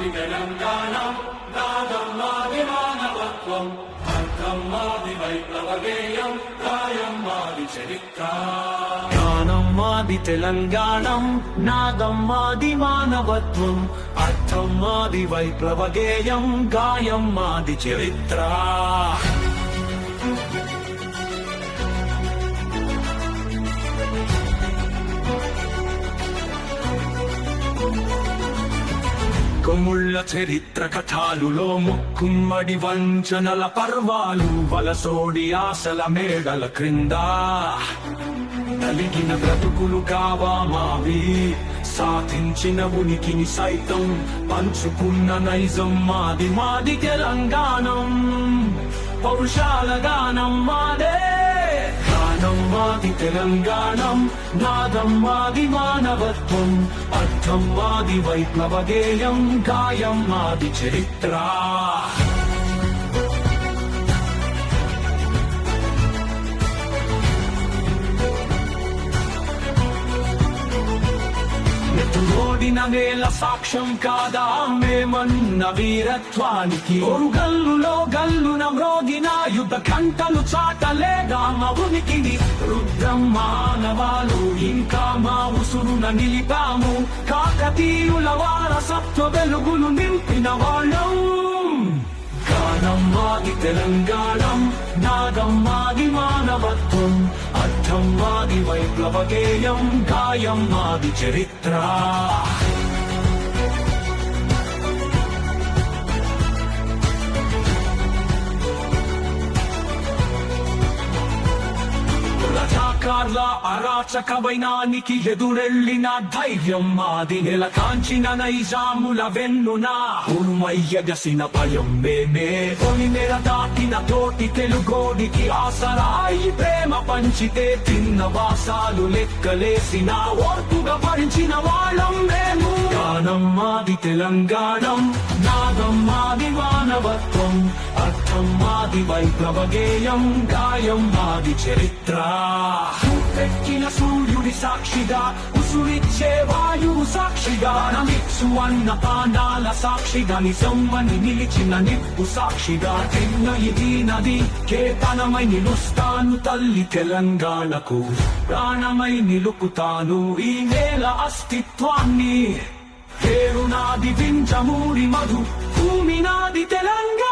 మాది తెలంగాణం నాదం మాది మానవత్వం అర్థం మాది వైప్లవ గేయం గాయం మాది చరిత్ర జ్ఞానం మాది తెలంగాణం నాదం మాది మానవత్వం అర్థం మాది వైప్లవ గేయం గాయం మాది చరిత్ర కొముళ్ళ చరిత్ర కథాలులో ముక్కుమ్మడి వంచనల పర్వాలు వలసోడి ఆశల మేడల క్రింద కలిగిన బ్రతుకులు కావా మావి సాధించిన ఉనికిని సైతం పంచుకున్న నైజం మాది మాది తెలంగాణం పౌరుషాల గానం మాదే గానం మాది తెలంగాణం నాదం మాది మానవత్వం అర్థం మాది వైప్లవ గేయం గాయం మాది చరిత్ర ఓడిన నేల సాక్ష్యం కాదా మేమన్న వీరత్వానికి గల్లులో గల్లున మ్రోగిన యుద్ధ కంటలు చాటలేగా మా ఉనికిని రుద్రం మానవాలు ఇంకా మా ఉసురున నిలిపాము కాకతీయుల వారసత్వ వెలుగులు నింపిన వాళ్ళం గానం మాది తెలంగాణం నాదం మాది మానవత్వం అర్థం మాది వైప్లవ గేయం గాయం మాది చరిత్ర రజాకార్ల అరాచక వైనానికి ఎదురెళ్ళిన ధైర్యం మాది నెల కాంచిన నైజాముల వెన్నున ఉరుమయ్యగసిన భయం మేమే కొని నెల దాటిన తోటి తెలుగోడికి ఆసరాయి ప్రేమ పంచితే తిన్న వాసాలు లెక్కలేసిన ఓర్పుగా భరించిన వాళ్ళం మేము గానం మాది తెలంగాణం నాదం మాది మానవత్వం అర్థం మాది వైప్లవ గేయం గాయం మాది చరిత్ర ఎక్కిన సూర్యుడి సాక్షిగా ఉసురిచ్చే వాయువు సాక్షిగా నమిచ్చు అన్న పానాల సాక్షిగా నిజమ్మని నిలిచిన నిప్పు సాక్షిగా తిన్న ఇది నది కేతనమై నిలుస్తాను తల్లి తెలంగాణకు ప్రాణమై నిలుపుతాను ఈ నేల అస్తిత్వాన్ని పేరు నాది వింజమూరి మధు భూమి నాది తెలంగాణ